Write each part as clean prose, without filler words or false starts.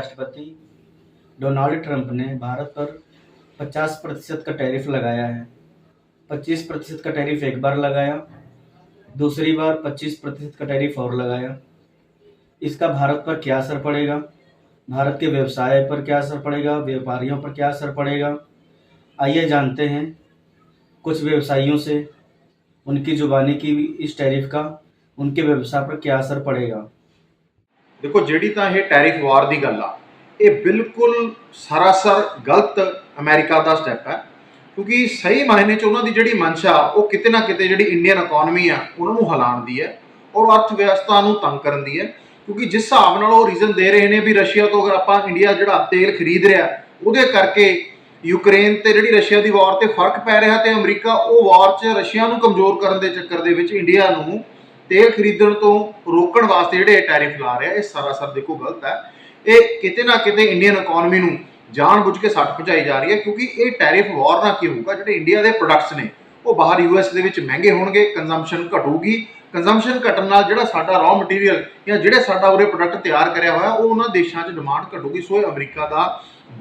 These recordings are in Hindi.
राष्ट्रपति डोनाल्ड ट्रंप ने भारत पर 50% का टैरिफ लगाया है। 25% का टैरिफ एक बार लगाया, दूसरी बार 25% का टैरिफ और लगाया। इसका भारत पर क्या असर पड़ेगा, भारत के व्यवसाय पर क्या असर पड़ेगा, व्यापारियों पर क्या असर पड़ेगा, आइए जानते हैं कुछ व्यवसायियों से उनकी जुबानी की इस टैरिफ का उनके व्यवसाय पर क्या असर पड़ेगा। देखो ਜਿਹੜੀ ਤਾਂ ਇਹ ਟੈਰਿਫ ਵਾਰ ਦੀ ਗੱਲ ਆ, ਇਹ ਬਿਲਕੁਲ ਸਰਾਸਰ ਗਲਤ ਅਮਰੀਕਾ ਦਾ ਸਟੈਪ ਹੈ, ਕਿਉਂਕਿ ਸਹੀ ਮਾਇਨੇ 'ਚ ਉਹਨਾਂ ਦੀ ਜਿਹੜੀ ਮਨਸ਼ਾ ਉਹ ਕਿਤੇ ਨਾ ਕਿਤੇ ਜਿਹੜੀ ਇੰਡੀਅਨ ਇਕਨੋਮੀ ਆ ਉਹਨਾਂ ਨੂੰ ਹਿਲਾਉਣ ਦੀ ਹੈ ਔਰ ਅਰਥ ਵਿਵਸਥਾ ਨੂੰ ਤੰਗ ਕਰਨ ਦੀ ਹੈ। ਕਿਉਂਕਿ ਜਿਸ ਹਿਸਾਬ ਨਾਲ ਉਹ ਰੀਜ਼ਨ ਦੇ ਰਹੇ ਨੇ ਵੀ ਰਸ਼ੀਆ ਤੋਂ ਅਗਰ ਆਪਾਂ ਇੰਡੀਆ ਜਿਹੜਾ ਤੇਲ ਖਰੀਦ ਰਿਹਾ ਉਹਦੇ ਕਰਕੇ ਯੂਕਰੇਨ ਤੇ ਜਿਹੜੀ ਰਸ਼ੀਆ ਦੀ ਵਾਰ ਤੇ ਫਰਕ ਪੈ ਰਿਹਾ ਤੇ ਅਮਰੀਕਾ ਉਹ ਵਾਰ 'ਚ ਰਸ਼ੀਆ ਨੂੰ ਕਮਜ਼ੋਰ ਕਰਨ ਦੇ ਚੱਕਰ ਦੇ ਵਿੱਚ ਇੰਡੀਆ ਨੂੰ तेल खरीदण तो रोकण वास्ते जिहड़े टैरिफ ला रहा है, सरासर देखो गलत है। ये किते ना किते इंडियन इकॉनमी नूं जानबुझ के सट पहुंचाई जा रही है, क्योंकि ये टैरिफ वॉर ना की होगा जिहड़े इंडिया के प्रोडक्ट्स ने वो बाहर यूएस दे विच महंगे होणगे, कंजम्पशन घटूगी। कंजम्पशन घटण नाल जिहड़ा साडा रॉ मटीरियल या जिहड़े साडा उरे प्रोडक्ट तैयार करिया होया वो उन्हां देशां 'च डिमांड घटूगी। सो अमरीका दा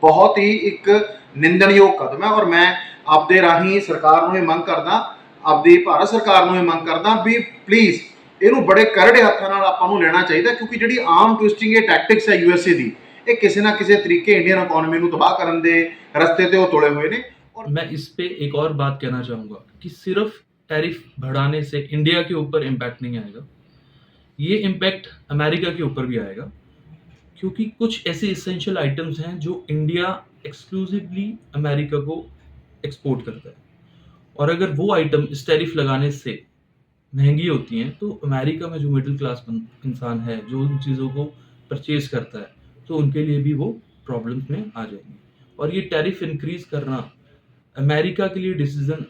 बहुत ही एक निंदणयोग कदम है और मैं आपदे राही सरकार नूं मंग करदा, आपदी भारत सरकार नूं मंग करदा भी प्लीज़ ਇਹਨੂੰ ਬੜੇ ਕਰੜੇ ਹੱਥਾਂ ਨਾਲ ਆਪਾਂ ਨੂੰ ਲੈਣਾ ਚਾਹੀਦਾ, ਕਿਉਂਕਿ ਜਿਹੜੀ ਆਮ ਟਵਿਸਟਿੰਗ ਇਹ ਟੈਕਟਿਕਸ ਹੈ यूएसए ਦੀ, ਇਹ ਕਿਸੇ ਨਾ ਕਿਸੇ ਤਰੀਕੇ इंडियन इकॉनमी ਨੂੰ ਤਬਾਹ ਕਰਨ ਦੇ ਰਸਤੇ ਤੇ ਉਹ ਤੁਲੇ ਹੋਏ ਨੇ। और मैं इस पे एक और बात कहना चाहूँगा कि सिर्फ टैरिफ बढ़ाने से इंडिया के ऊपर इम्पैक्ट नहीं आएगा, ये इम्पैक्ट अमेरिका के ऊपर भी आएगा, क्योंकि कुछ ऐसे इसेंशियल आइटम्स हैं जो इंडिया एक्सक्लूसिवली अमेरिका को एक्सपोर्ट करता है, और अगर वो आइटम इस टैरिफ लगाने से महंगी होती हैं तो अमेरिका में जो मिडिल क्लास इंसान है जो उन चीज़ों को परचेज करता है, तो उनके लिए भी वो प्रॉब्लम्स में आ जाएंगी। और ये टैरिफ इंक्रीज करना अमेरिका के लिए डिसीजन,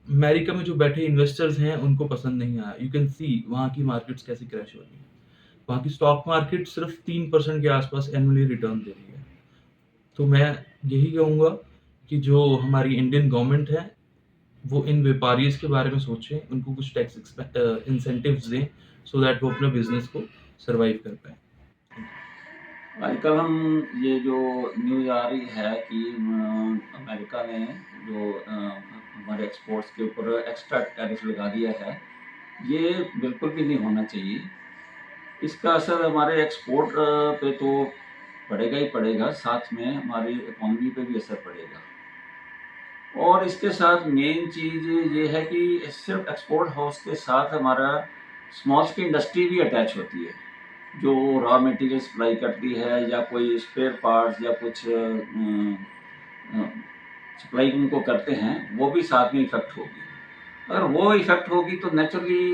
अमेरिका में जो बैठे इन्वेस्टर्स हैं उनको पसंद नहीं आया। यू कैन सी वहाँ की मार्केट्स कैसे क्रैश हो रही है। वहाँ की स्टॉक मार्केट सिर्फ 3% के आसपास एनुअली रिटर्न दे रही है। तो मैं यही कहूँगा कि जो हमारी इंडियन गवर्नमेंट है वो इन व्यापारियों के बारे में सोचें, उनको कुछ टैक्स इंसेंटिव्स दें सो दैट वो अपने बिजनेस को सरवाइव कर पाएँ। आजकल हम ये जो न्यूज़ आ रही है कि अमेरिका ने जो हमारे एक्सपोर्ट्स के ऊपर एक्स्ट्रा टैरिफ लगा दिया है, ये बिल्कुल भी नहीं होना चाहिए। इसका असर हमारे एक्सपोर्ट पे तो पड़ेगा ही पड़ेगा, साथ में हमारी इकॉनमी पे भी असर पड़ेगा। और इसके साथ मेन चीज़ ये है कि सिर्फ एक्सपोर्ट हाउस के साथ हमारा स्मॉल स्केल इंडस्ट्री भी अटैच होती है, जो रॉ मटेरियल सप्लाई करती है या कोई स्पेयर पार्ट्स या कुछ सप्लाई उनको करते हैं, वो भी साथ में इफ़ेक्ट होगी। अगर वो इफ़ेक्ट होगी तो नेचुरली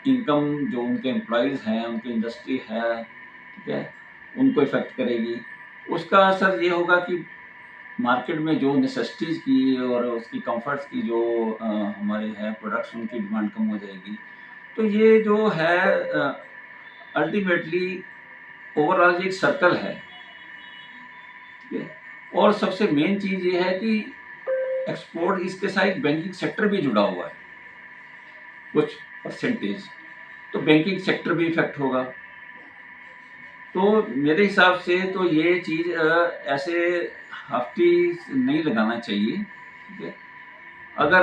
इनकम जो उनके एम्प्लॉयज़ हैं, उनकी इंडस्ट्री है, ठीक है, उनको इफ़ेक्ट करेगी। उसका असर ये होगा कि मार्केट में जो नेसेसिटीज़ की और उसकी कंफर्ट्स की जो हमारे हैं प्रोडक्ट्स, उनकी डिमांड कम हो जाएगी। तो ये जो है अल्टीमेटली ओवरऑल एक सर्कल है, ठीक है। और सबसे मेन चीज़ ये है कि एक्सपोर्ट, इसके साथ बैंकिंग सेक्टर भी जुड़ा हुआ है कुछ परसेंटेज, तो बैंकिंग सेक्टर भी इफेक्ट होगा। तो मेरे हिसाब से तो ये चीज़ ऐसे हफ्ती नहीं लगाना चाहिए, ठीक है। अगर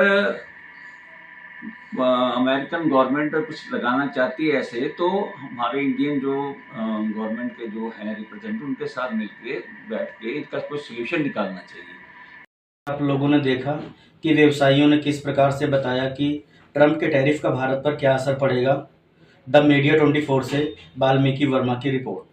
अमेरिकन गवर्नमेंट कुछ लगाना चाहती है ऐसे, तो हमारे इंडियन जो गवर्नमेंट के जो हैं रिप्रेजेंटेटिव, उनके साथ मिलके बैठ के इसका कोई सोल्यूशन निकालना चाहिए। आप लोगों ने देखा कि व्यवसायियों ने किस प्रकार से बताया कि ट्रंप के टैरिफ का भारत पर क्या असर पड़ेगा। द मीडिया 24 से वाल्मीकि वर्मा की रिपोर्ट।